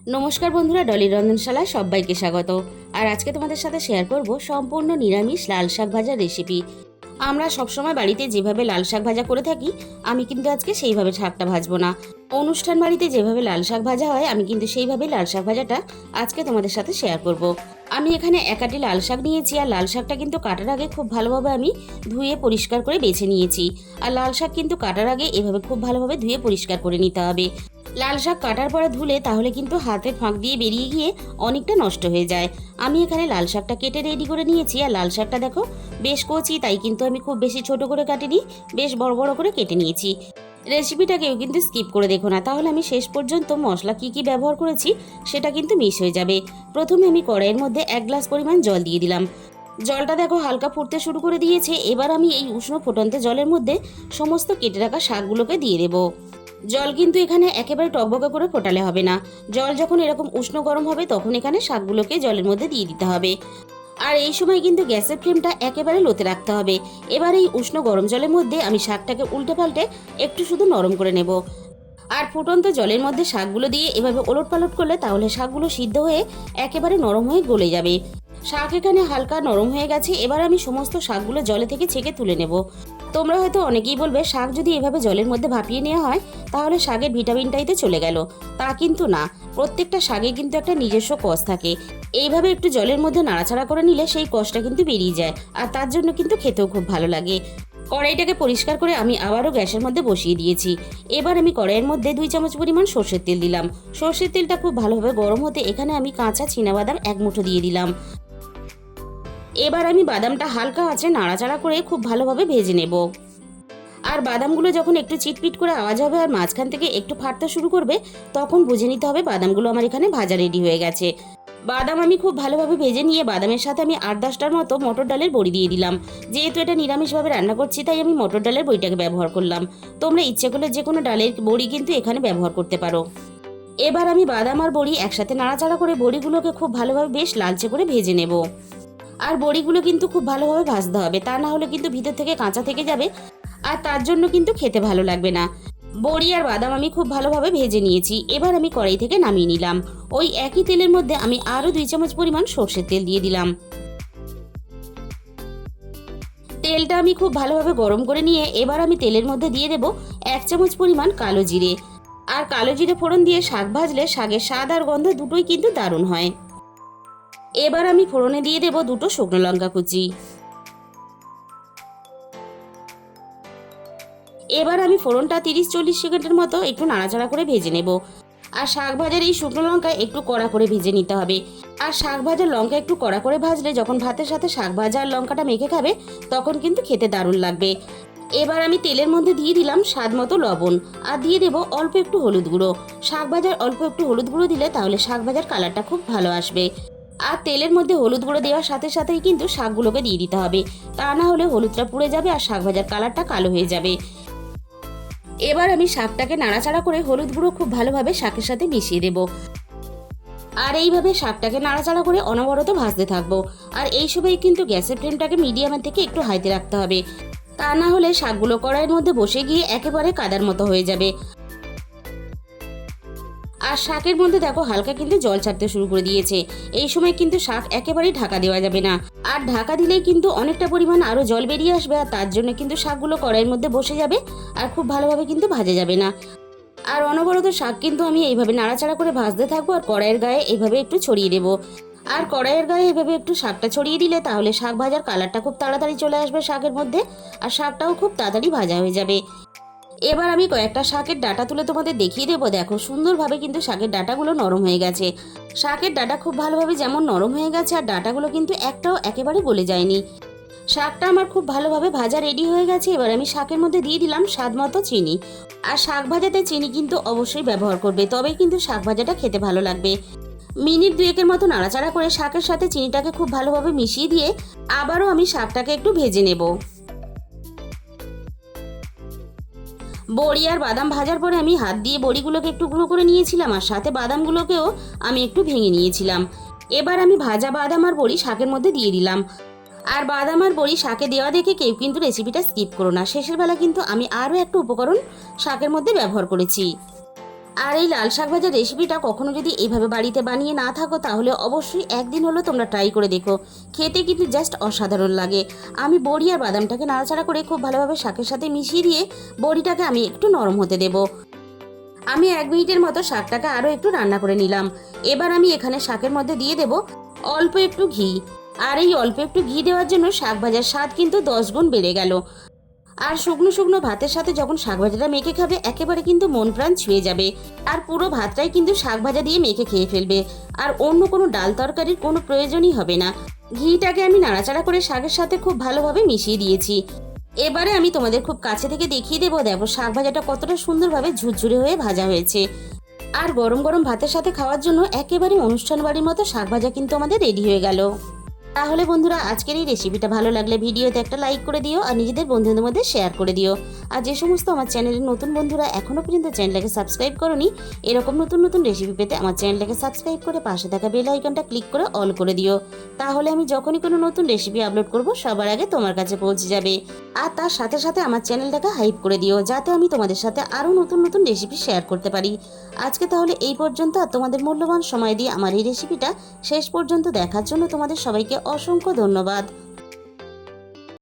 নমস্কার বন্ধুরা, ডলির রন্ধনশালায় সবাইকে স্বাগত। আর আজকে তোমাদের সাথে শেয়ার করব সম্পূর্ণ নিরামিষ লাল শাক ভাজার রেসিপি। আমরা সবসময় বাড়িতে যেভাবে লাল শাক ভাজা করে থাকি, আমি কিন্তু আজকে সেইভাবে শাকটা ভাজবো না। অনুষ্ঠান বাড়িতে যেভাবে লাল শাক ভাজা হয়, আমি কিন্তু সেইভাবে লাল শাক ভাজাটা আজকে তোমাদের সাথে শেয়ার করব। আমি এখানে একাটি লাল শাক নিয়েছি, আর লাল শাকটা কিন্তু কাটার আগে খুব ভালোভাবে আমি ধুয়ে পরিষ্কার করে বেছে নিয়েছি। আর লাল শাক কিন্তু কাটার আগে এভাবে খুব ভালোভাবে ধুয়ে পরিষ্কার করে নিতে হবে। লাল শাক কাটার পরে ধুলে তাহলে কিন্তু হাতের ফাঁক দিয়ে বেরিয়ে গিয়ে অনেকটা নষ্ট হয়ে যায়। আমি এখানে লাল শাকটা কেটে রেডি করে নিয়েছি। আর লাল শাকটা দেখো বেশ কচি, তাই কিন্তু আমি খুব বেশি ছোট করে কাটিনি, বেশ বড় বড় করে কেটে নিয়েছি। রেসিপিটাকেও কিন্তু স্কিপ করে দেখো না, তাহলে আমি শেষ পর্যন্ত মশলা কি ব্যবহার করেছি সেটা কিন্তু মিস হয়ে যাবে। প্রথমে আমি কড়াইয়ের মধ্যে 1 গ্লাস পরিমাণ জল দিয়ে দিলাম। জলটা দেখো হালকা ফুটতে শুরু করে দিয়েছে। এবার আমি এই উষ্ণ ফুটন্ত জলের মধ্যে সমস্ত কেটে রাখা শাকগুলোকে দিয়ে দেবো। জল কিন্তু এখানে একেবারে টকবকা করে ফোটালে হবে না। জল যখন এরকম উষ্ণ গরম হবে তখন এখানে শাকগুলোকে জলের মধ্যে দিয়ে দিতে হবে। আর এই সময় কিন্তু গ্যাসের ফ্লেমটা একেবারে লোতে রাখতে হবে। এবার এই উষ্ণ গরম জলের মধ্যে আমি শাকটাকে উল্টে পাল্টে একটু শুধু নরম করে নেব। আর ফুটন্ত জলের মধ্যে শাকগুলো দিয়ে এভাবে ওলট পালট করলে তাহলে শাকগুলো সিদ্ধ হয়ে একেবারে নরম হয়ে গলে যাবে। শাক এখানে হালকা নরম হয়ে গেছে। এবার আমি সমস্ত শাকগুলো জলে থেকে ছেঁকে তুলে নেব। তোমরা হয়তো অনেকেই বলবে, শাক যদি এভাবে জলের মধ্যে ভাপিয়ে নেওয়া হয় তাহলে শাকের ভিটামিনটাই তো চলে গেল। তা কিন্তু না, প্রত্যেকটা শাকে কিন্তু একটা নিজস্ব কষ থাকে। এইভাবে একটু জলের মধ্যে নাড়াচাড়া করে নিলে সেই কষটা কিন্তু বেরিয়ে যায়, আর তার জন্য কিন্তু খেতেও খুব ভালো লাগে। কড়াইটাকে পরিষ্কার করে আমি আবারও গ্যাসের মধ্যে বসিয়ে দিয়েছি। এবার আমি কড়াইয়ের মধ্যে 2 চামচ পরিমাণ সর্ষের তেল দিলাম। সর্ষের তেলটা খুব ভালোভাবে গরম হতে এখানে আমি কাঁচা চীনাবাদাম 1 মুঠো দিয়ে দিলাম। এবার আমি বাদামটা হালকা আঁচে নাড়াচাড়া করে খুব ভালোভাবে ভেজে নেব। আর বাদামগুলো যখন একটু চিটপিট করে আওয়াজ হবে আর মাঝখান থেকে একটু ফাটতে শুরু করবে, তখন বুঝে নিতে হবে বাদামগুলো আমার এখানে ভাজা রেডি হয়ে গেছে। বাদাম আমি খুব ভালোভাবে ভেজে নিয়ে বাদামের সাথে আমি 8-10টার মতো মটর ডালের বড়ি দিয়ে দিলাম। যেহেতু এটা নিরামিষভাবে রান্না করছি, তাই আমি মটর ডালের বড়িটাকে ব্যবহার করলাম। তোমরা ইচ্ছে করলে যে কোনো ডালের বড়ি কিন্তু এখানে ব্যবহার করতে পারো। এবার আমি বাদাম আর বড়ি একসাথে নাড়াচাড়া করে বড়িগুলোকে খুব ভালোভাবে বেশ লালচে করে ভেজে নেব। আর বড়িগুলো কিন্তু খুব ভালোভাবে ভাজতে হবে, তা না হলে কিন্তু ভিতর থেকে কাঁচা থেকে যাবে, আর তার জন্য কিন্তু খেতে ভালো লাগবে না। বড়ি আর বাদাম আমি খুব ভালোভাবে ভেজে নিয়েছি। এবার আমি কড়াই থেকে নামিয়ে নিলাম। ওই একই তেলের মধ্যে আমি আরও 2 চামচ পরিমাণ সর্ষের তেল দিয়ে দিলাম। তেলটা আমি খুব ভালোভাবে গরম করে নিয়ে এবার আমি তেলের মধ্যে দিয়ে দেব 1 চামচ পরিমাণ কালো জিরে। আর কালো জিরে ফোড়ন দিয়ে শাক ভাজলে শাকের স্বাদ আর গন্ধ দুটোই কিন্তু দারুণ হয়। এবার আমি ফোড়নে দিয়ে দেব 2টো শুকনো লঙ্কা কুচি। এবার আমি ফোড়নটা 30-40 সেকেন্ডের মতো একটু নাড়াচাড়া করে ভেজে নেব। আর শাক ভাজার এই শুকনো লঙ্কা একটু কড়া করে ভেজে নিতে হবে। আর শাক ভাজার লঙ্কা একটু কড়া করে ভাজলে যখন ভাতের সাথে শাক ভাজা আর লঙ্কাটা মেখে খাবে তখন কিন্তু খেতে দারুণ লাগবে। এবার আমি তেলের মধ্যে দিয়ে দিলাম স্বাদ মতো লবণ, আর দিয়ে দেব অল্প একটু হলুদ গুঁড়ো। শাক ভাজার অল্প একটু হলুদ গুঁড়ো দিলে তাহলে শাক ভাজার কালারটা খুব ভালো আসবে। আর তেলের মধ্যে হলুদ গুঁড়ো দেওয়ার সাথে সাথেই কিন্তু শাকগুলোকে দিয়ে দিতে হবে, তা না হলে হলুদটা পুড়ে যাবে আর শাক ভাজার কালারটা কালো হয়ে যাবে। এবার আমি শাকটাকে নাড়াচাড়া করে হলুদ গুঁড়ো খুব ভালোভাবে শাকের সাথে মিশিয়ে দেব। আর এইভাবে শাকটাকে নাড়াচাড়া করে অনবরত ভাজতে থাকবো। আর এই সময় কিন্তু গ্যাসের ফ্লেমটাকে মিডিয়ামের থেকে একটু হাইতে রাখতে হবে, তা না হলে শাকগুলো কড়াইয়ের মধ্যে বসে গিয়ে একেবারে কাদার মতো হয়ে যাবে। আর শাকের মধ্যে দেখো হালকা কিন্তু জল ছাড়তে শুরু করে দিয়েছে। এই সময় কিন্তু শাক একেবারেই ঢাকা দেওয়া যাবে না, আর ঢাকা দিলেই কিন্তু অনেকটা পরিমাণ আরও জল বেরিয়ে আসবে, আর তার জন্য কিন্তু শাকগুলো কড়াইয়ের মধ্যে বসে যাবে আর খুব ভালোভাবে কিন্তু ভাজা যাবে না। আর অনবরত শাক কিন্তু আমি এইভাবে নাড়াচাড়া করে ভাজতে থাকবো, আর কড়াইয়ের গায়ে এইভাবে একটু ছড়িয়ে দেবো। আর কড়াইয়ের গায়ে এভাবে একটু শাকটা ছড়িয়ে দিলে তাহলে শাক ভাজার কালারটা খুব তাড়াতাড়ি চলে আসবে শাকের মধ্যে, আর শাকটাও খুব তাড়াতাড়ি ভাজা হয়ে যাবে। এবার আমি কয়েকটা শাকের ডাঁটা তুলে তোমাদের দেখিয়ে দেবো। দেখো সুন্দরভাবে কিন্তু শাকের ডাঁটাগুলো নরম হয়ে গেছে। শাকের ডাঁটা খুব ভালোভাবে যেমন নরম হয়ে গেছে, আর ডাঁটাগুলো কিন্তু একটাও একেবারে গলে যায়নি। শাকটা আমার খুব ভালোভাবে ভাজা রেডি হয়ে গেছে। এবার আমি শাকের মধ্যে দিয়ে দিলাম স্বাদ মতো চিনি। আর শাক ভাজাতে চিনি কিন্তু অবশ্যই ব্যবহার করবে, তবেই কিন্তু শাক ভাজাটা খেতে ভালো লাগবে। মিনিট 2-এর মতো নাড়াচাড়া করে শাকের সাথে চিনিটাকে খুব ভালোভাবে মিশিয়ে দিয়ে আবারও আমি শাকটাকে একটু ভেজে নেব। বড়ি আর বাদাম ভাজার পরে আমি হাত দিয়ে বড়িগুলোকে একটু গুঁড়ো করে নিয়েছিলাম, আর সাথে বাদামগুলোকেও আমি একটু ভেঙে নিয়েছিলাম। এবার আমি ভাজা বাদাম আর বড়ি শাকের মধ্যে দিয়ে দিলাম। আর বাদাম আর বড়ি শাকে দেওয়া দেখে কেউ কিন্তু রেসিপিটা স্কিপ করো না। শেষের বেলা কিন্তু আমি আরও একটা উপকরণ শাকের মধ্যে ব্যবহার করেছি। আর এই লাল শাক ভাজার রেসিপিটা কখনো যদি এইভাবে বাড়িতে বানিয়ে না থাকো তাহলে অবশ্যই একদিন হলো তোমরা ট্রাই করে দেখো, খেতে কিন্তু জাস্ট অসাধারণ লাগে। আমি বড়ি আর বাদামটাকে নাড়াচাড়া করে খুব ভালোভাবে শাকের সাথে মিশিয়ে দিয়ে বড়িটাকে আমি একটু নরম হতে দেব। আমি 1 মিনিটের মতো শাকটাকে আরও একটু রান্না করে নিলাম। এবার আমি এখানে শাকের মধ্যে দিয়ে দেব অল্প একটু ঘি। আর এই অল্প একটু ঘি দেওয়ার জন্য শাক ভাজার স্বাদ কিন্তু 10 গুণ বেড়ে গেল। আর শুকনো শুকনো ভাতের সাথে যখন শাক ভাজাটা মেখে খাবে একেবারে কিন্তু মন প্রাণ ছুঁয়ে যাবে। আর পুরো ভাতটাই কিন্তু শাক ভাজা দিয়ে মেখে খেয়ে ফেলবে। আর অন্য কোনো ডাল তরকারির কোনো প্রয়োজনই হবে না। ঘিটাকে আমি নাড়াচাড়া করে শাকের সাথে খুব ভালোভাবে মিশিয়ে দিয়েছি। এবারে আমি তোমাদের খুব কাছে থেকে দেখিয়ে দেবো, দেখো শাক ভাজাটা কতটা সুন্দরভাবে ঝুরঝুরে হয়ে ভাজা হয়েছে। আর গরম গরম ভাতের সাথে খাওয়ার জন্য একেবারে অনুষ্ঠান বাড়ির মতো শাক ভাজা কিন্তু আমাদের রেডি হয়ে গেল। তাহলে বন্ধুরা, আজকের এই রেসিপিটা ভালো লাগলে ভিডিওতে একটা লাইক করে দিও আর নিজেদের বন্ধুদের মধ্যে শেয়ার করে দিও। আর যে সমস্ত আমার চ্যানেলের নতুন বন্ধুরা এখনও পর্যন্ত চ্যানেলটাকে সাবস্ক্রাইব করোনি, এরকম নতুন নতুন রেসিপি পেতে আমার চ্যানেলটাকে সাবস্ক্রাইব করে পাশে থাকা বেল আইকনটা ক্লিক করে অল করে দিও। তাহলে আমি যখনই কোনো নতুন রেসিপি আপলোড করব সবার আগে তোমার কাছে পৌঁছে যাবে। আর তার সাথে সাথে আমার চ্যানেলটাকে হাইপ করে দিও, যাতে আমি তোমাদের সাথে আরও নতুন নতুন রেসিপি শেয়ার করতে পারি। আজকে তাহলে এই পর্যন্ত। আর তোমাদের মূল্যবান সময় দিয়ে আমার এই রেসিপিটা শেষ পর্যন্ত দেখার জন্য তোমাদের সবাইকে অসংখ্য ধন্যবাদ।